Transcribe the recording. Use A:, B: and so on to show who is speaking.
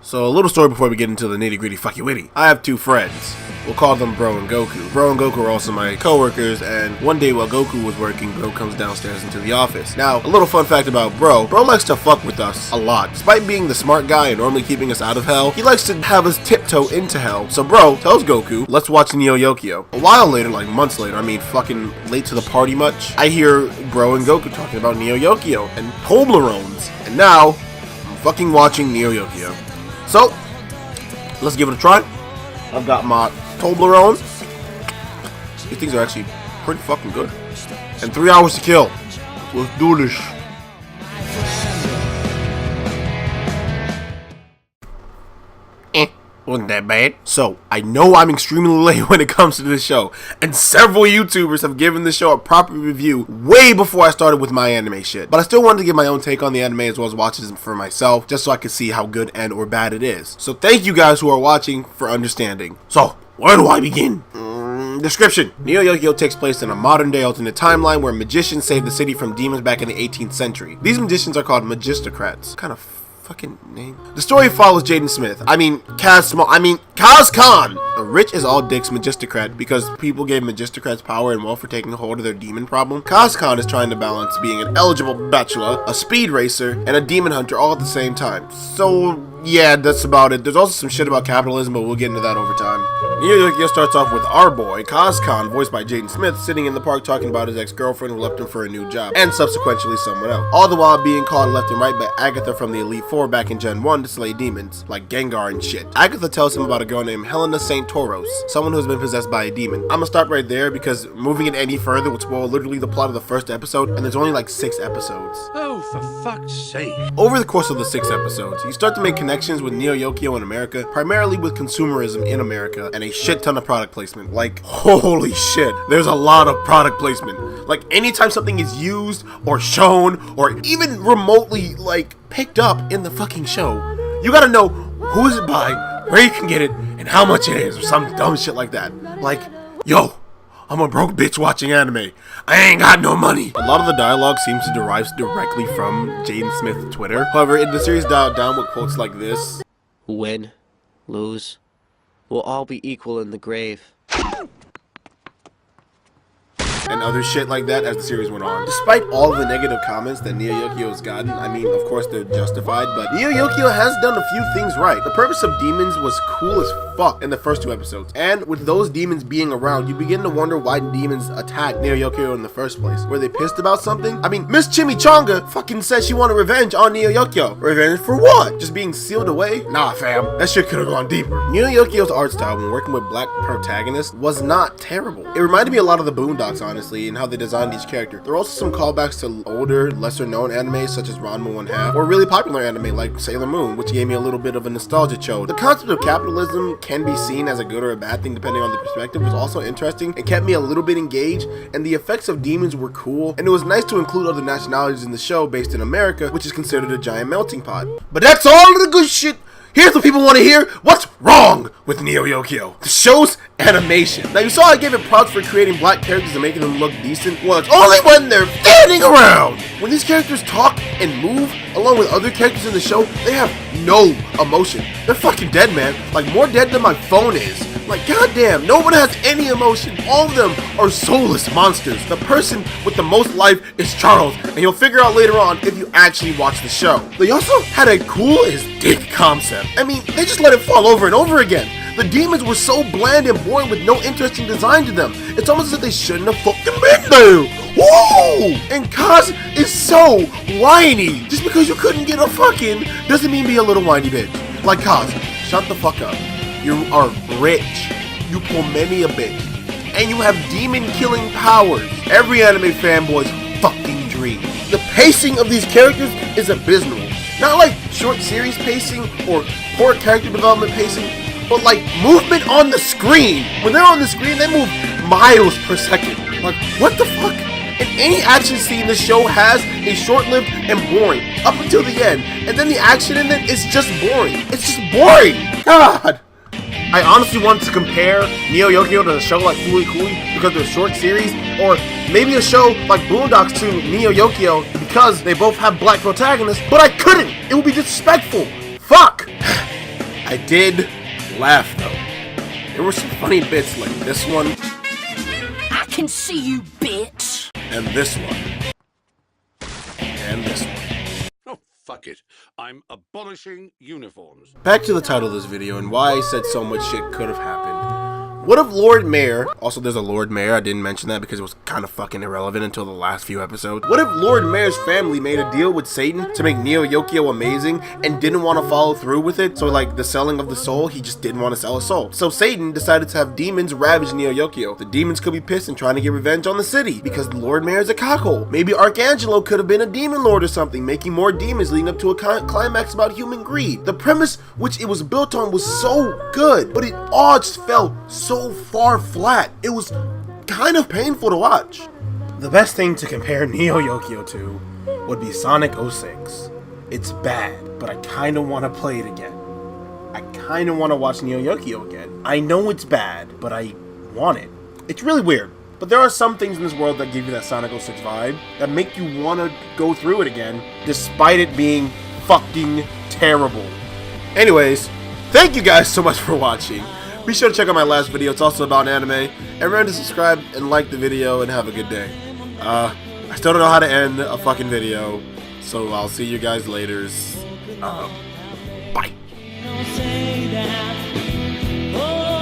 A: So a little story before we get into the nitty gritty fucky witty. I have two friends. We'll call them Bro and Goku. Bro and Goku are also my co-workers, and one day while Goku was working, Bro comes downstairs into the office. Now, a little fun fact about Bro likes to fuck with us a lot. Despite being the smart guy and normally keeping us out of hell, he likes to have us tiptoe into hell. So Bro tells Goku, let's watch Neo Yokio. A while later, like months later, I mean fucking late to the party much, I hear Bro and Goku talking about Neo Yokio and Toblerones. And now, I'm fucking watching Neo Yokio. So, let's give it a try. I've got my Toblerones. These things are actually pretty fucking good. And 3 hours to kill. Let's do this. Wasn't that bad. So, I know I'm extremely late when it comes to this show, and several YouTubers have given the show a proper review way before I started with my anime shit. But I still wanted to give my own take on the anime as well as watch it for myself, just so I could see how good and or bad it is. So thank you guys who are watching for understanding. So, where do I begin? Description. Neo Yokio takes place in a modern day alternate timeline where magicians saved the city from demons back in the 18th century. These magicians are called magistocrats. Kind of fucking name. The story follows Jaden Smith. Kaz Khan, a rich as all dicks magistocrat because people gave magistocrats power and wealth for taking hold of their demon problem. Kaz Khan is trying to balance being an eligible bachelor, a speed racer, and a demon hunter all at the same time. So yeah, that's about it. There's also some shit about capitalism, but we'll get into that over time. Neo Yokio starts off with our boy, Kaz Khan, voiced by Jaden Smith, sitting in the park talking about his ex-girlfriend who left him for a new job, and subsequently someone else. All the while being called left and right by Agatha from the Elite Four back in Gen 1 to slay demons, like Gengar and shit. Agatha tells him about a girl named Helena St. Toros, someone who's been possessed by a demon. I'm gonna stop right there because moving it any further would spoil literally the plot of the first episode, and there's only like 6 episodes.
B: Oh, for fuck's sake.
A: Over the course of the 6 episodes, you start to make connections with Neo Yokio in America, primarily with consumerism in America, and a shit ton of product placement. Like, holy shit, there's a lot of product placement. Like, anytime something is used, or shown, or even remotely, like, picked up in the fucking show, you gotta know who's it by, where you can get it, and how much it is, or some dumb shit like that. Like, yo, I'm a broke bitch watching anime. I ain't got no money. A lot of the dialogue seems to derive directly from Jaden Smith's Twitter. However, in the series dialed down with quotes like this:
C: win, lose, we'll all be equal in the grave.
A: And other shit like that as the series went on. Despite all of the negative comments that Neo Yokio has gotten, I mean, of course they're justified, but Neo Yokio has done a few things right. The purpose of demons was cool as fuck in the first 2 episodes, and with those demons being around, you begin to wonder why demons attacked Neo Yokio in the first place. Were they pissed about something? I mean, Miss Chimichanga fucking said she wanted revenge on Neo Yokio. Revenge for what? Just being sealed away? Nah fam, that shit could've gone deeper. Neo Yokio's art style when working with black protagonists was not terrible. It reminded me a lot of the Boondocks, honestly, and how they designed each character. There are also some callbacks to older, lesser known animes such as Ranma 1/2, or really popular anime like Sailor Moon, which gave me a little bit of a nostalgia chode. The concept of capitalism can be seen as a good or a bad thing depending on the perspective, was also interesting and kept me a little bit engaged, and the effects of demons were cool, and it was nice to include other nationalities in the show based in America, which is considered a giant melting pot. But that's all of the good shit. Here's what people want to hear. What's wrong with Neo Yokio? The show's animation. Now you saw I gave it props for creating black characters and making them look decent. Well, it's only when they're standing around. When these characters talk and move along with other characters in the show, they have no emotion. They're fucking dead, man. Like, more dead than my phone is. Like, goddamn, no one has any emotion. All of them are soulless monsters. The person with the most life is Charles, and you'll figure out later on if you actually watch the show. They also had a cool as dick concept. I mean, they just let it fall over and over again. The demons were so bland and boring with no interesting design to them. It's almost as if they shouldn't have fucking been there. Woo! And Kaz is so whiny. Just because you couldn't get a fucking doesn't mean be a little whiny bitch. Like, Kaz, shut the fuck up. You are rich. You pull many a bitch. And you have demon killing powers. Every anime fanboy's fucking dream. The pacing of these characters is abysmal. Not like short series pacing or poor character development pacing, but like movement on the screen. When they're on the screen, they move miles per second. Like, what the fuck? And any action scene the show has is short-lived and boring up until the end. And then the action in it is just boring. It's just boring. God. I honestly wanted to compare Neo Yokio to a show like Fooly Cooly because they're short series, or maybe a show like Boondocks to Neo Yokio because they both have black protagonists, but I couldn't. It would be disrespectful. Fuck. I did laugh though. There were some funny bits like this one.
D: I can see you, bitch.
A: And this one. And this one.
B: Oh, fuck it. I'm abolishing uniforms.
A: Back to the title of this video and why I said so much shit could have happened. What if Lord Mayor, also there's a Lord Mayor, I didn't mention that because it was kind of fucking irrelevant until the last few episodes. What if Lord Mayor's family made a deal with Satan to make Neo Yokio amazing and didn't want to follow through with it? So like the selling of the soul, he just didn't want to sell a soul. So Satan decided to have demons ravage Neo Yokio. The demons could be pissed and trying to get revenge on the city because Lord Mayor's a cockhole. Maybe Archangelo could have been a demon lord or something, making more demons leading up to a climax about human greed. The premise which it was built on was so good, but it all just fell so far flat. It was kind of painful to watch. The best thing to compare Neo Yokio to would be Sonic 06. It's bad, but I kind of want to play it again. I kind of want to watch Neo Yokio again. I know it's bad, but I want it. It's really weird, but there are some things in this world that give you that Sonic 06 vibe that make you want to go through it again, despite it being fucking terrible. Anyways, thank you guys so much for watching. Be sure to check out my last video, it's also about anime, and remember to subscribe and like the video, and have a good day. I still don't know how to end a fucking video, so I'll see you guys later. Bye.
E: Oh,